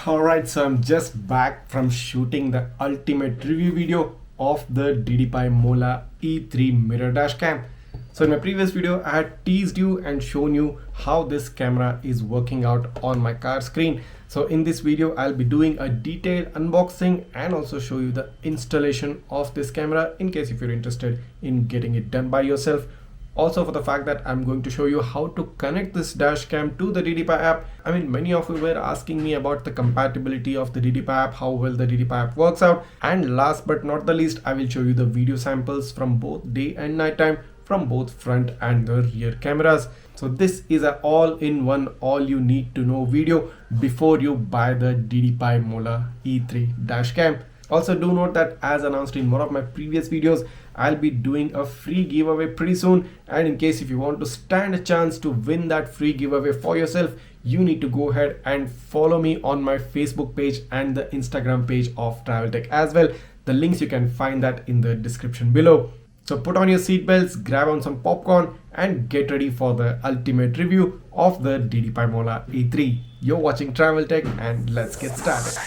Alright, so I'm just back from shooting the ultimate review video of the DDPAI Mola E3 Mirror Dashcam. So in my previous video, I had teased you and shown you how this camera is working out on my car screen. So in this video, I'll be doing a detailed unboxing and also show you the installation of this camera in case if you're interested in getting it done by yourself. Also for the fact that I'm going to show you how to connect this dash cam to the DDPAI app. I mean, many of you were asking me about the compatibility of the DDPAI app, how well the DDPAI app works out. And last but not the least, I will show you the video samples from both day and night time from both front and the rear cameras. So this is an all-in-one, all you need to know video before you buy the DDPAI Mola E3 dashcam. Also do note that as announced in one of my previous videos, I'll be doing a free giveaway pretty soon, and in case if you want to stand a chance to win that free giveaway for yourself, you need to go ahead and follow me on my Facebook page and the Instagram page of Travel Tech as well. The links you can find that in the description below. So put on your seatbelts, grab on some popcorn and get ready for the ultimate review of the DDPAI Mola E3. You're watching Travel Tech and let's get started.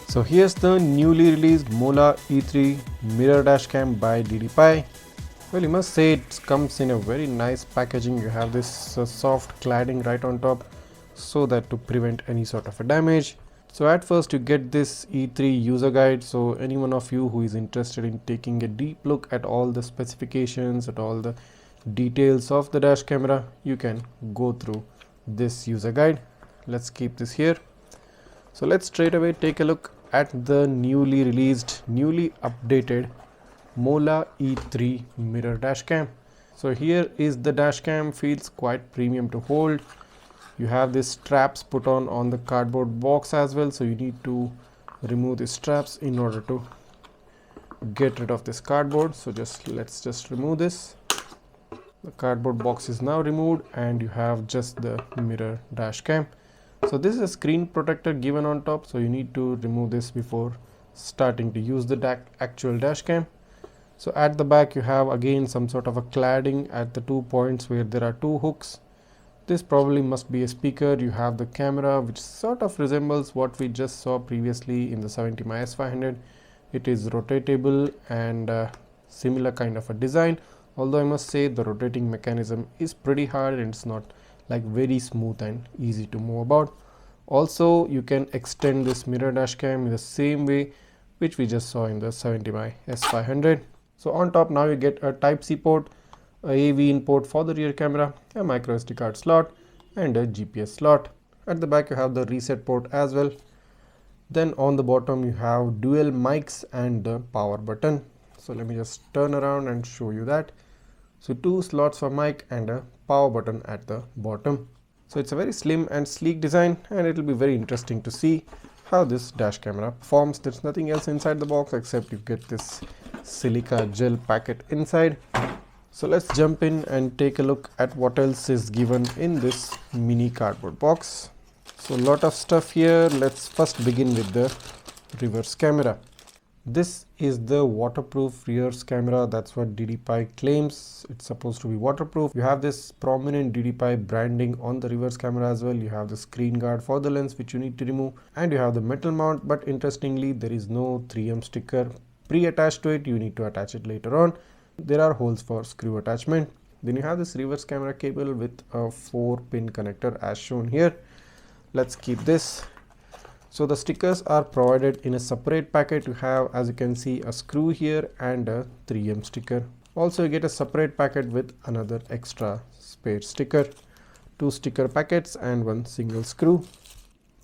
So here's the newly released Mola E3 Mirror Dashcam by DDPAI. Well, you must say it comes in a very nice packaging. You have this soft cladding right on top so that to prevent any sort of a damage. So at first you get this E3 user guide. So any one of you who is interested in taking a deep look at all the specifications, at all the details of the dash camera, you can go through this user guide. Let's keep this here. So let's straight away take a look at the newly released, newly updated Mola E3 Mirror Dashcam. So here is the dashcam, feels quite premium to hold. You have these straps put on the cardboard box as well, so you need to remove the straps in order to get rid of this cardboard. So let's just remove this. The cardboard box is now removed and you have just the mirror dashcam. So this is a screen protector given on top, so you need to remove this before starting to use the actual dashcam. So at the back you have again some sort of a cladding at the 2 points where there are 2 hooks. This probably must be a speaker. You have the camera, which sort of resembles what we just saw previously in the 70mm S500. It is rotatable and similar kind of a design, although I must say the rotating mechanism is pretty hard and it's not like very smooth and easy to move about. Also you can extend this mirror dashcam in the same way which we just saw in the 70mm S500. So on top now you get a Type-C port, a AV in port for the rear camera, a micro SD card slot and a GPS slot. At the back you have the reset port as well. Then on the bottom you have dual mics and the power button. So let me just turn around and show you that. So 2 slots for mic and a power button at the bottom. So it's a very slim and sleek design, and it will be very interesting to see how this dash camera performs. There's nothing else inside the box except you get this silica gel packet inside. So let's jump in and take a look at what else is given in this mini cardboard box. So a lot of stuff here. Let's first begin with the reverse camera. This is the waterproof rear's camera. That's what DDPAI claims. It's supposed to be waterproof. You have this prominent DDPAI branding on the reverse camera as well. You have the screen guard for the lens which you need to remove, and you have the metal mount, but interestingly there is no 3M sticker pre-attached to it. You need to attach it later on. There are holes for screw attachment. Then you have this reverse camera cable with a 4-pin connector as shown here. Let's keep this. So the stickers are provided in a separate packet. You have, as you can see, a screw here and a 3M sticker. Also you get a separate packet with another extra spare sticker, 2 sticker packets and 1 single screw.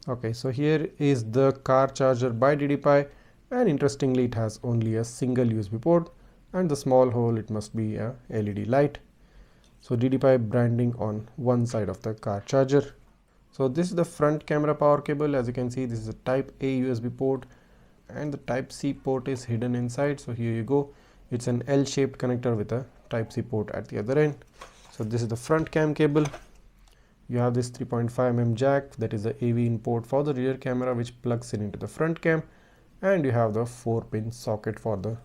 Okay, so here is the car charger by DDPAI, and interestingly it has only a single USB port, and the small hole, it must be a LED light. So DDPAI branding on one side of the car charger. So this is the front camera power cable. As you can see, this is a Type A USB port and the Type-C port is hidden inside. So here you go. It's an L-shaped connector with a Type-C port at the other end. So this is the front cam cable. You have this 3.5mm jack, that is the AV in port for the rear camera which plugs in into the front cam, and you have the 4-pin socket for the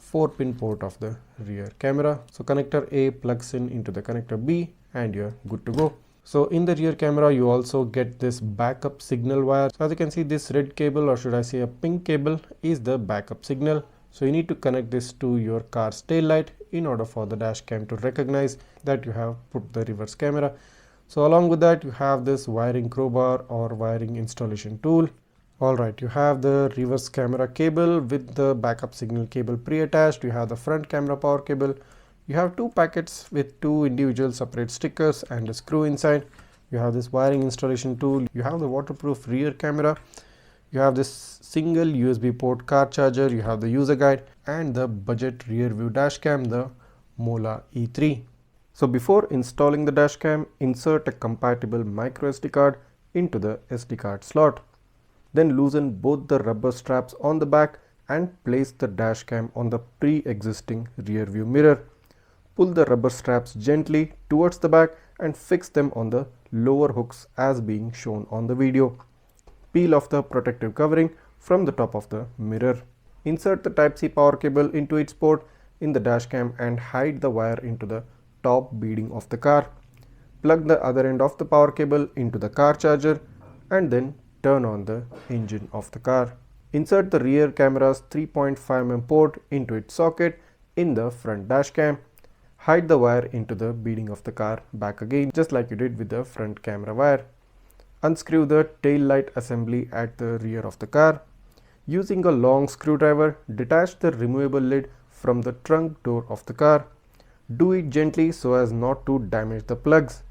4-pin port of the rear camera. So connector A plugs in into the connector B and you're good to go. So in the rear camera you also get this backup signal wire. So as you can see, this red cable, or should I say a pink cable, is the backup signal. So you need to connect this to your car's tail light in order for the dash cam to recognize that you have put the reverse camera. So along with that you have this wiring crowbar or wiring installation tool. Alright, you have the reverse camera cable with the backup signal cable pre-attached. You have the front camera power cable. You have two packets with two individual separate stickers and a screw inside. You have this wiring installation tool. You have the waterproof rear camera. You have this single USB port car charger. You have the user guide and the budget rear view dash cam, the Mola E3. So before installing the dash cam, insert a compatible micro SD card into the SD card slot. Then loosen both the rubber straps on the back and place the dash cam on the pre-existing rear view mirror. Pull the rubber straps gently towards the back and fix them on the lower hooks as being shown on the video. Peel off the protective covering from the top of the mirror. Insert the Type-C power cable into its port in the dash cam and hide the wire into the top beading of the car. Plug the other end of the power cable into the car charger and then turn on the engine of the car. Insert the rear camera's 3.5mm port into its socket in the front dash cam. Hide the wire into the beading of the car back again, just like you did with the front camera wire. Unscrew the tail light assembly at the rear of the car. Using a long screwdriver, detach the removable lid from the trunk door of the car. Do it gently so as not to damage the plugs.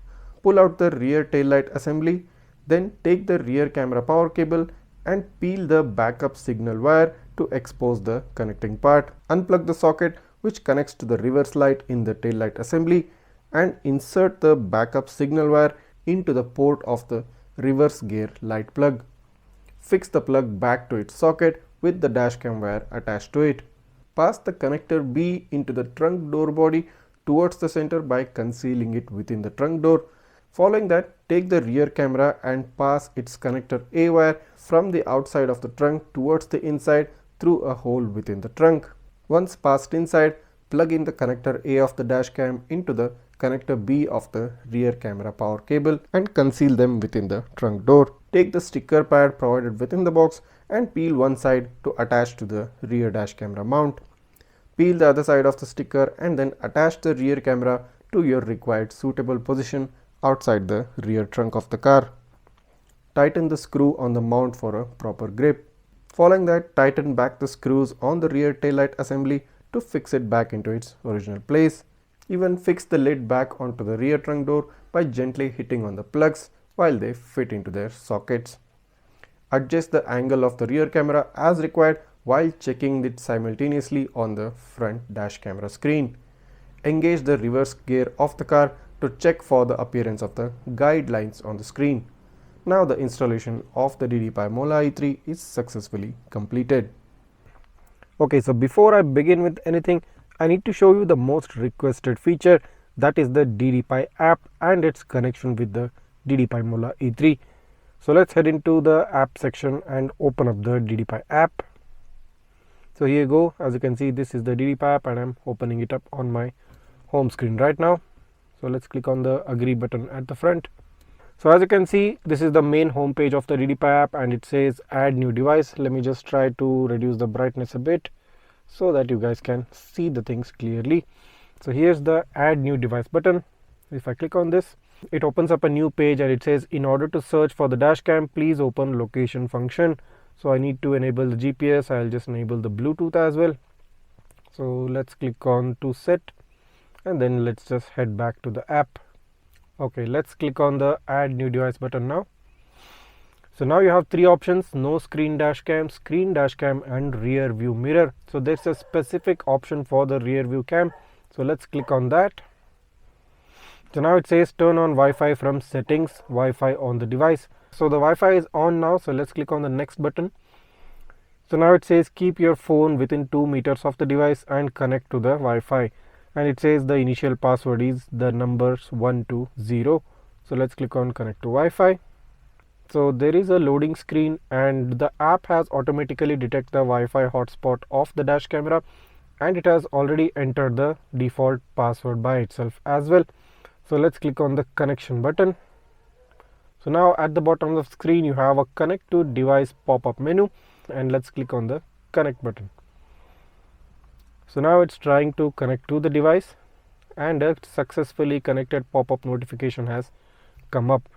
Pull out the rear tail light assembly. Then take the rear camera power cable and peel the backup signal wire to expose the connecting part. Unplug the socket which connects to the reverse light in the tail light assembly and insert the backup signal wire into the port of the reverse gear light plug. Fix the plug back to its socket with the dashcam wire attached to it. Pass the connector B into the trunk door body towards the center by concealing it within the trunk door. Following that, take the rear camera and pass its connector A wire from the outside of the trunk towards the inside through a hole within the trunk. Once passed inside, plug in the connector A of the dashcam into the connector B of the rear camera power cable and conceal them within the trunk door. Take the sticker pad provided within the box and peel one side to attach to the rear dash camera mount. Peel the other side of the sticker and then attach the rear camera to your required suitable position outside the rear trunk of the car. Tighten the screw on the mount for a proper grip. Following that, tighten back the screws on the rear taillight assembly to fix it back into its original place. Even fix the lid back onto the rear trunk door by gently hitting on the plugs while they fit into their sockets. Adjust the angle of the rear camera as required while checking it simultaneously on the front dash camera screen. Engage the reverse gear of the car to check for the appearance of the guidelines on the screen. Now the installation of the DDPAI Mola E3 is successfully completed. Okay, so before I begin with anything, I need to show you the most requested feature, that is the DDPAI app and its connection with the DDPAI Mola E3. So let's head into the app section and open up the DDPAI app. So here you go, as you can see, this is the DDPAI app and I'm opening it up on my home screen right now. So let's click on the agree button at the front. So as you can see, this is the main home page of the DDPAI app and it says add new device. Let me just try to reduce the brightness a bit so that you guys can see the things clearly. So here's the add new device button. If I click on this, it opens up a new page and it says in order to search for the dashcam, please open location function. So I need to enable the GPS. I'll just enable the Bluetooth as well. So let's click on to set and then let's just head back to the app. Okay, let's click on the add new device button now. So now you have three options: no screen dashcam, screen dashcam and rear view mirror. So there's a specific option for the rear view cam. So let's click on that. So now it says turn on Wi-Fi from settings, Wi-Fi on the device. So the Wi-Fi is on now. So let's click on the next button. So now it says keep your phone within 2 meters of the device and connect to the Wi-Fi. And it says the initial password is the numbers 120. So let's click on connect to Wi-Fi. So there is a loading screen and the app has automatically detected the Wi-Fi hotspot of the dash camera and it has already entered the default password by itself as well. So let's click on the connection button. So now at the bottom of the screen you have a connect to device pop-up menu, and let's click on the connect button. So now it's trying to connect to the device, and a successfully connected pop-up notification has come up.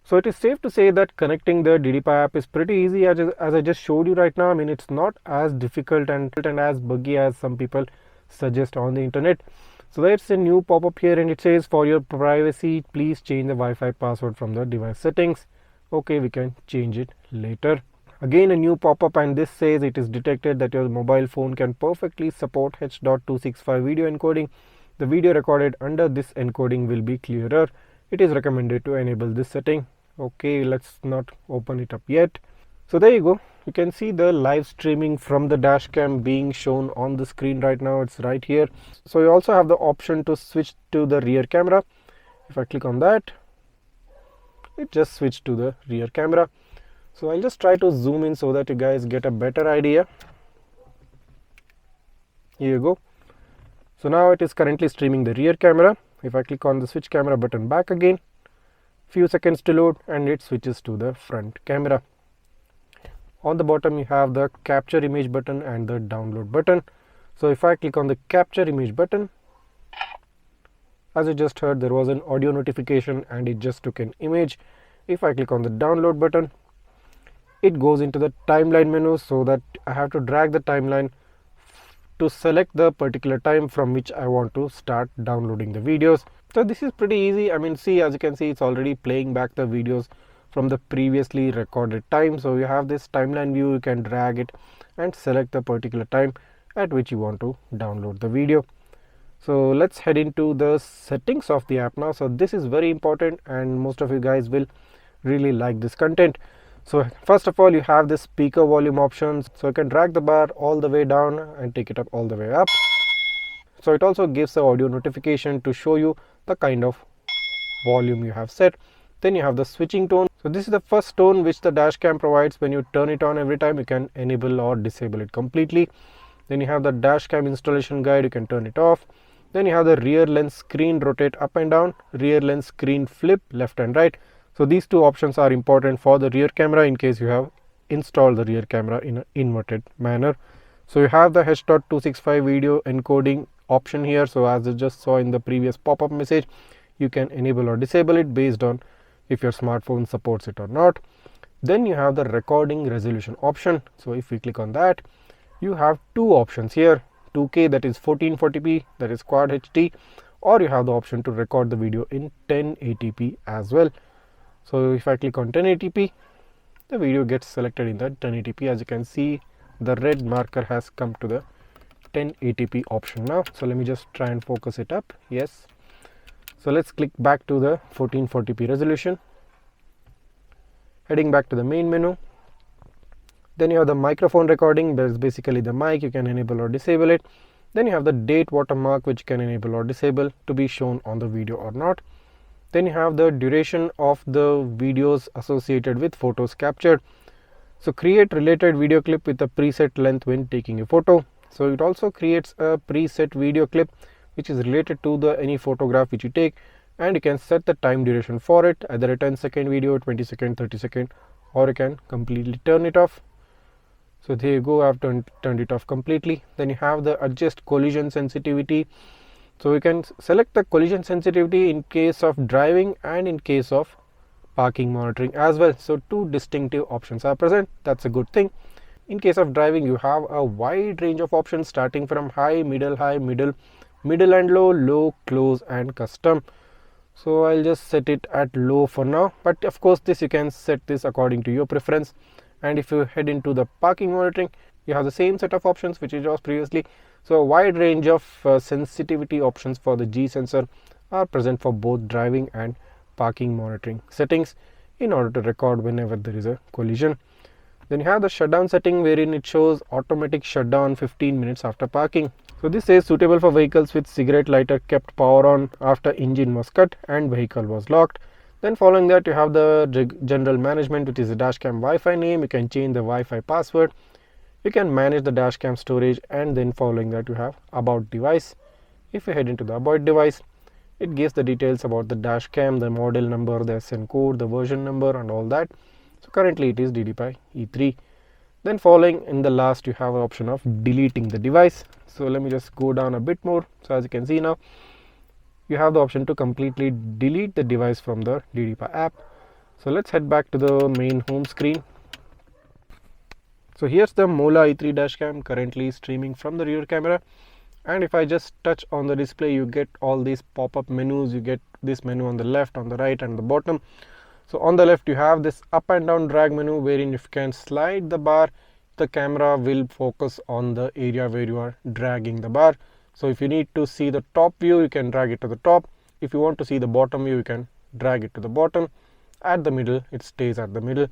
So it is safe to say that connecting the DDPAI app is pretty easy, as I just showed you right now. I mean, it's not as difficult and as buggy as some people suggest on the internet. So there's a new pop-up here, and it says, for your privacy, please change the Wi-Fi password from the device settings. Okay, we can change it later. Again a new pop-up, and this says it is detected that your mobile phone can perfectly support H.265 video encoding. The video recorded under this encoding will be clearer. It is recommended to enable this setting. Okay, let's not open it up yet. So there you go. You can see the live streaming from the dash cam being shown on the screen right now. It's right here. So you also have the option to switch to the rear camera. If I click on that, it just switched to the rear camera. So I'll just try to zoom in so that you guys get a better idea. Here you go. So now it is currently streaming the rear camera. If I click on the switch camera button back again, few seconds to load, and it switches to the front camera. On the bottom you have the capture image button and the download button. So if I click on the capture image button, as you just heard, there was an audio notification and it just took an image. If I click on the download button, it goes into the timeline menu, so that I have to drag the timeline to select the particular time from which I want to start downloading the videos. So this is pretty easy. I mean, see, as you can see, it's already playing back the videos from the previously recorded time. So you have this timeline view, you can drag it and select the particular time at which you want to download the video. So let's head into the settings of the app now. So this is very important, and most of you guys will really like this content. So first of all, you have the speaker volume options. So you can drag the bar all the way down and take it up all the way up. So it also gives the audio notification to show you the kind of volume you have set. Then you have the switching tone. So this is the first tone which the dash cam provides. When you turn it on every time, you can enable or disable it completely. Then you have the dash cam installation guide, you can turn it off. Then you have the rear lens screen rotate up and down, rear lens screen flip left and right. So these two options are important for the rear camera in case you have installed the rear camera in an inverted manner. So you have the H.265 video encoding option here. So as you just saw in the previous pop-up message, you can enable or disable it based on if your smartphone supports it or not. Then you have the recording resolution option. So if we click on that, you have two options here, 2K, that is 1440p, that is quad HD, or you have the option to record the video in 1080p as well. So if I click on 1080p, the video gets selected in the 1080p. As you can see, the red marker has come to the 1080p option now. So let me just try and focus it up. Yes. So let's click back to the 1440p resolution. Heading back to the main menu. Then you have the microphone recording. That is basically the mic. You can enable or disable it. Then you have the date watermark, which you can enable or disable to be shown on the video or not. Then you have the duration of the videos associated with photos captured. So create related video clip with a preset length when taking a photo. So it also creates a preset video clip which is related to the any photograph which you take, and you can set the time duration for it, either a 10-second video, 20-second, 30-second, or you can completely turn it off. So there you go, I've turned it off completely. Then you have the adjust collision sensitivity. So you can select the collision sensitivity in case of driving and in case of parking monitoring as well. So two distinctive options are present. That's a good thing. In case of driving, you have a wide range of options starting from high, middle and low, close and custom. So I'll just set it at low for now, but of course this you can set this according to your preference. And if you head into the parking monitoring, you have the same set of options which it was previously. So a wide range of sensitivity options for the G sensor are present for both driving and parking monitoring settings in order to record whenever there is a collision. Then you have the shutdown setting, wherein it shows automatic shutdown 15 minutes after parking. So this is suitable for vehicles with cigarette lighter kept power on after engine was cut and vehicle was locked. Then following that, you have the general management, which is the dashcam Wi-Fi name. You can change the Wi-Fi password. You can manage the dashcam storage, and then following that you have about device. If you head into the about device, it gives the details about the dashcam, the model number, the SN code, the version number and all that. So currently it is DDPAI E3. Then following in the last you have an option of deleting the device. So let me just go down a bit more. So as you can see now, you have the option to completely delete the device from the DDPAI app. So let's head back to the main home screen. So here's the Mola E3 dashcam currently streaming from the rear camera. And if I just touch on the display, you get all these pop-up menus. You get this menu on the left, on the right and the bottom. So on the left you have this up and down drag menu, wherein if you can slide the bar, the camera will focus on the area where you are dragging the bar. So if you need to see the top view, you can drag it to the top. If you want to see the bottom view, you can drag it to the bottom. At the middle, it stays at the middle.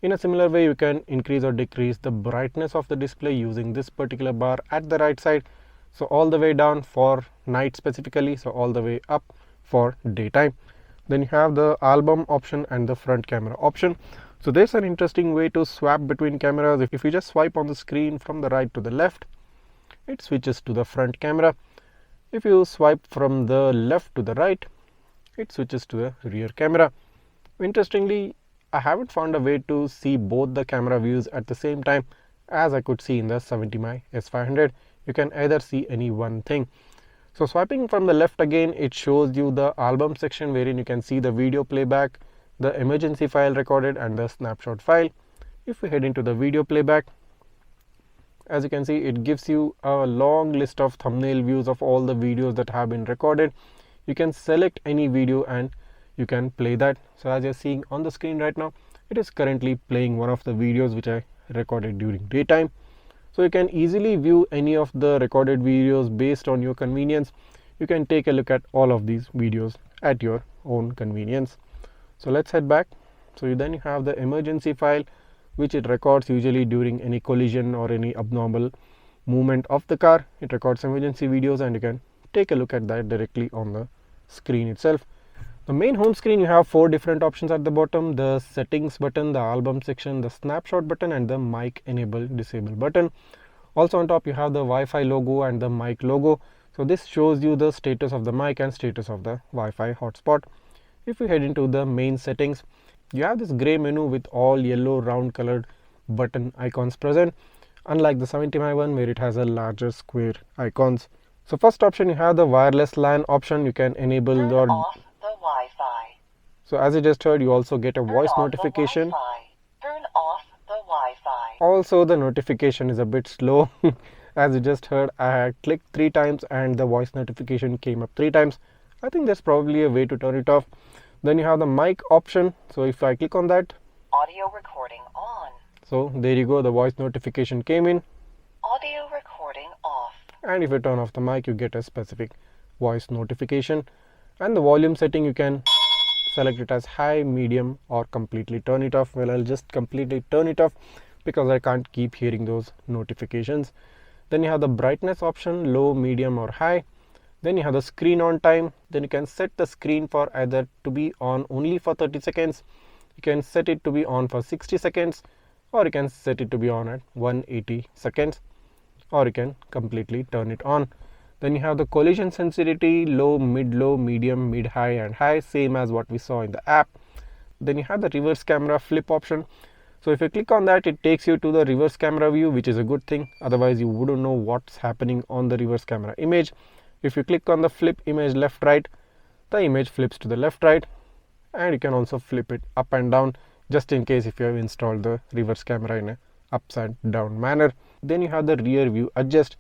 In a similar way, you can increase or decrease the brightness of the display using this particular bar at the right side. So all the way down for night specifically, so all the way up for daytime. Then you have the album option and the front camera option. So there's an interesting way to swap between cameras. If you just swipe on the screen from the right to the left, it switches to the front camera. If you swipe from the left to the right, it switches to the rear camera. Interestingly, I haven't found a way to see both the camera views at the same time as I could see in the 70mm S500. You can either see any one thing. So swiping from the left again, it shows you the album section wherein you can see the video playback, the emergency file recorded and the snapshot file. If we head into the video playback, as you can see, it gives you a long list of thumbnail views of all the videos that have been recorded. You can select any video and you can play that. So as you're seeing on the screen right now, it is currently playing one of the videos which I recorded during daytime. So you can easily view any of the recorded videos based on your convenience. You can take a look at all of these videos at your own convenience. So let's head back. So then you have the emergency file, which it records usually during any collision or any abnormal movement of the car. It records emergency videos and you can take a look at that directly on the screen itself. The main home screen, you have 4 different options at the bottom: the settings button, the album section, the snapshot button and the mic enable disable button. Also on top you have the Wi-Fi logo and the mic logo. So this shows you the status of the mic and status of the Wi-Fi hotspot. If we head into the main settings, you have this gray menu with all yellow round colored button icons present, unlike the 70mm one where it has a larger square icons. So first option, you have the wireless LAN option. You can enable your Wi-Fi. So as you just heard, you also get a voice notification. Turn off the Wi-Fi. Also the notification is a bit slow. As you just heard, I had clicked 3 times and the voice notification came up 3 times. I think there's probably a way to turn it off. Then you have the mic option. So if I click on that, audio recording on. So there you go, the voice notification came in. Audio recording off. And if you turn off the mic, you get a specific voice notification. And the volume setting, you can select it as high, medium or completely turn it off. Well, I'll just completely turn it off because I can't keep hearing those notifications. Then you have the brightness option, low, medium or high. Then you have the screen on time. Then you can set the screen for either to be on only for 30 seconds. You can set it to be on for 60 seconds or you can set it to be on at 180 seconds or you can completely turn it on. Then you have the collision sensitivity, low, medium, mid, high and high, same as what we saw in the app. Then you have the reverse camera flip option. So if you click on that, it takes you to the reverse camera view, which is a good thing. Otherwise you wouldn't know what's happening on the reverse camera image. If you click on the flip image left right, the image flips to the left right, and you can also flip it up and down just in case if you have installed the reverse camera in a upside down manner. Then you have the rear view adjust.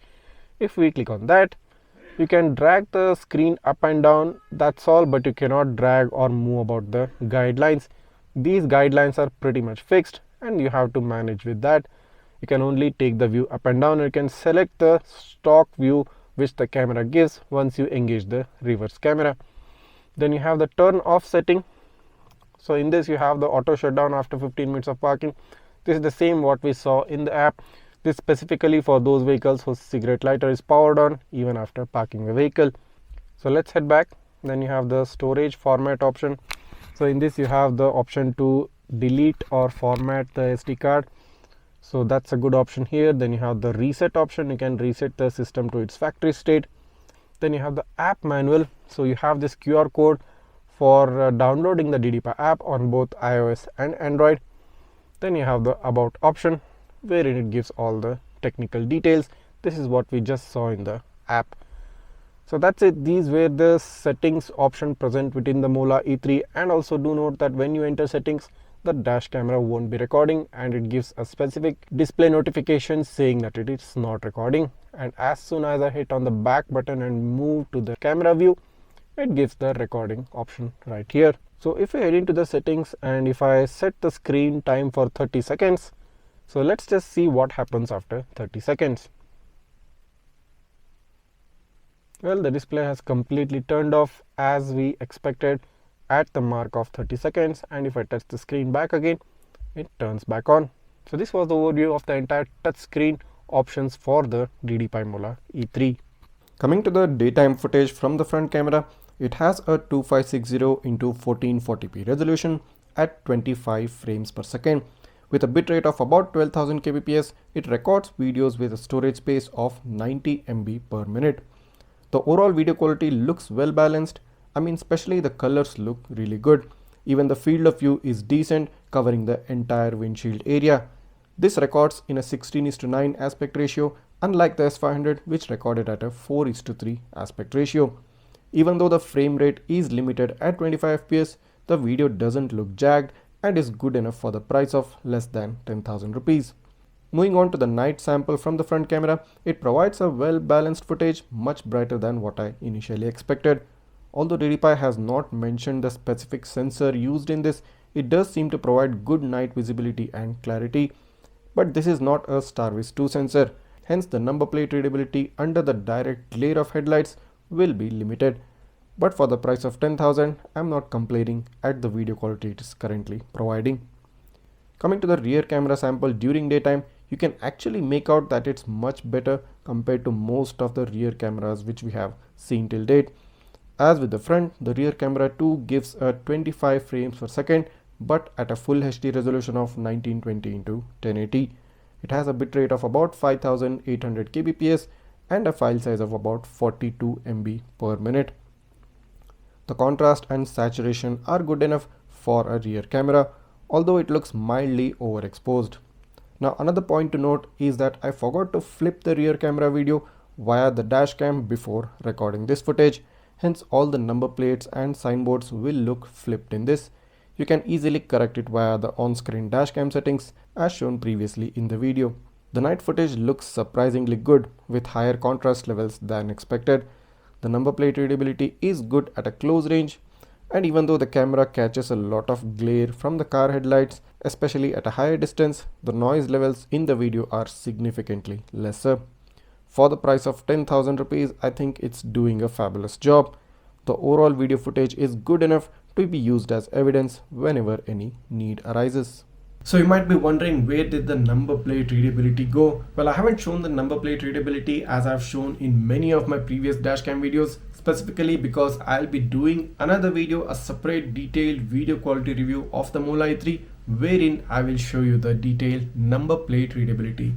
If we click on that, you can drag the screen up and down, that's all, but you cannot drag or move about the guidelines. These guidelines are pretty much fixed and you have to manage with that. You can only take the view up and down. You can select the stock view which the camera gives once you engage the reverse camera. Then you have the turn off setting. So in this you have the auto shutdown after 15 minutes of parking. This is the same what we saw in the app. This specifically for those vehicles whose cigarette lighter is powered on even after parking the vehicle. So let's head back. Then you have the storage format option. So in this you have the option to delete or format the SD card. So that's a good option here. Then you have the reset option. You can reset the system to its factory state. Then you have the app manual. So you have this QR code for downloading the DDPAI app on both iOS and Android. Then you have the about option, wherein it gives all the technical details. This is what we just saw in the app. So that's it. These were the settings option present within the Mola E3. And also do note that when you enter settings, the dash camera won't be recording, and it gives a specific display notification saying that it is not recording. And as soon as I hit on the back button and move to the camera view, it gives the recording option right here. So if I head into the settings and if I set the screen time for 30 seconds, so let's just see what happens after 30 seconds. Well, the display has completely turned off as we expected at the mark of 30 seconds, and if I touch the screen back again, it turns back on. So this was the overview of the entire touch screen options for the DDPAI Mola E3. Coming to the daytime footage from the front camera, it has a 2560 into 1440p resolution at 25 frames per second. With a bitrate of about 12,000 kbps, it records videos with a storage space of 90 MB per minute. The overall video quality looks well balanced. I mean, especially the colors look really good. Even the field of view is decent, covering the entire windshield area. This records in a 16:9 aspect ratio, unlike the S500, which recorded at a 4:3 aspect ratio. Even though the frame rate is limited at 25 fps, the video doesn't look jagged and is good enough for the price of less than 10,000 rupees. Moving on to the night sample from the front camera, it provides a well balanced footage, much brighter than what I initially expected. Although DDPAI has not mentioned the specific sensor used in this, it does seem to provide good night visibility and clarity. But this is not a Starvis 2 sensor, hence the number plate readability under the direct glare of headlights will be limited. But for the price of 10,000, I'm not complaining at the video quality it is currently providing. Coming to the rear camera sample during daytime, you can actually make out that it's much better compared to most of the rear cameras which we have seen till date. As with the front, the rear camera too gives a 25 frames per second, but at a full HD resolution of 1920 x 1080. It has a bitrate of about 5800 kbps and a file size of about 42 MB per minute. The contrast and saturation are good enough for a rear camera, although it looks mildly overexposed. Now another point to note is that I forgot to flip the rear camera video via the dash cam before recording this footage. Hence all the number plates and signboards will look flipped in this. You can easily correct it via the on-screen dashcam settings as shown previously in the video. The night footage looks surprisingly good with higher contrast levels than expected. The number plate readability is good at a close range, and even though the camera catches a lot of glare from the car headlights, especially at a higher distance, the noise levels in the video are significantly lesser. For the price of 10,000 rupees, I think it's doing a fabulous job. The overall video footage is good enough to be used as evidence whenever any need arises. So you might be wondering, where did the number plate readability go? Well, I haven't shown the number plate readability as I've shown in many of my previous dashcam videos, specifically because I'll be doing another video, a separate detailed video quality review of the Mola E3, wherein I will show you the detailed number plate readability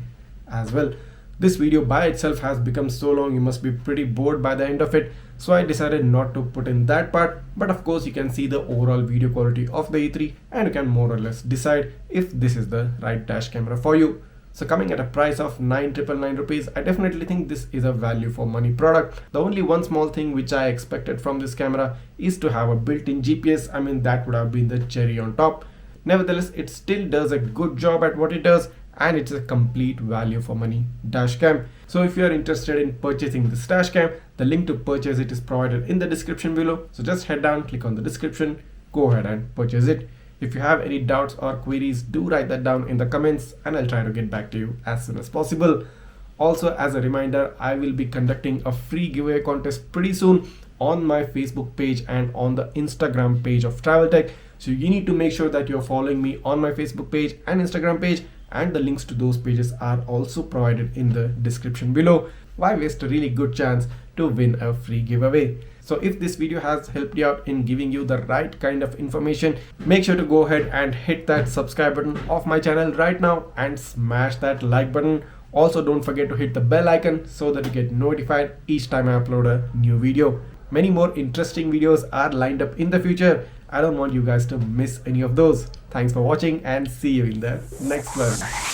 as well. This video by itself has become so long, you must be pretty bored by the end of it. So I decided not to put in that part, but of course you can see the overall video quality of the E3 and you can more or less decide if this is the right dash camera for you. So coming at a price of 9,999 rupees, I definitely think this is a value for money product. The only one small thing which I expected from this camera is to have a built-in GPS. I mean, that would have been the cherry on top. Nevertheless, it still does a good job at what it does, and it's a complete value for money dashcam. So if you are interested in purchasing this dashcam, the link to purchase it is provided in the description below. So just head down, click on the description, go ahead and purchase it. If you have any doubts or queries, do write that down in the comments and I'll try to get back to you as soon as possible. Also, as a reminder, I will be conducting a free giveaway contest pretty soon on my Facebook page and on the Instagram page of Travel Tech. So you need to make sure that you're following me on my Facebook page and Instagram page, and the links to those pages are also provided in the description below. Why waste a really good chance to win a free giveaway. So if this video has helped you out in giving you the right kind of information, make sure to go ahead and hit that subscribe button of my channel right now and smash that like button. Also, don't forget to hit the bell icon so that you get notified each time I upload a new video. Many more interesting videos are lined up in the future. I don't want you guys to miss any of those. Thanks for watching and see you in the next one.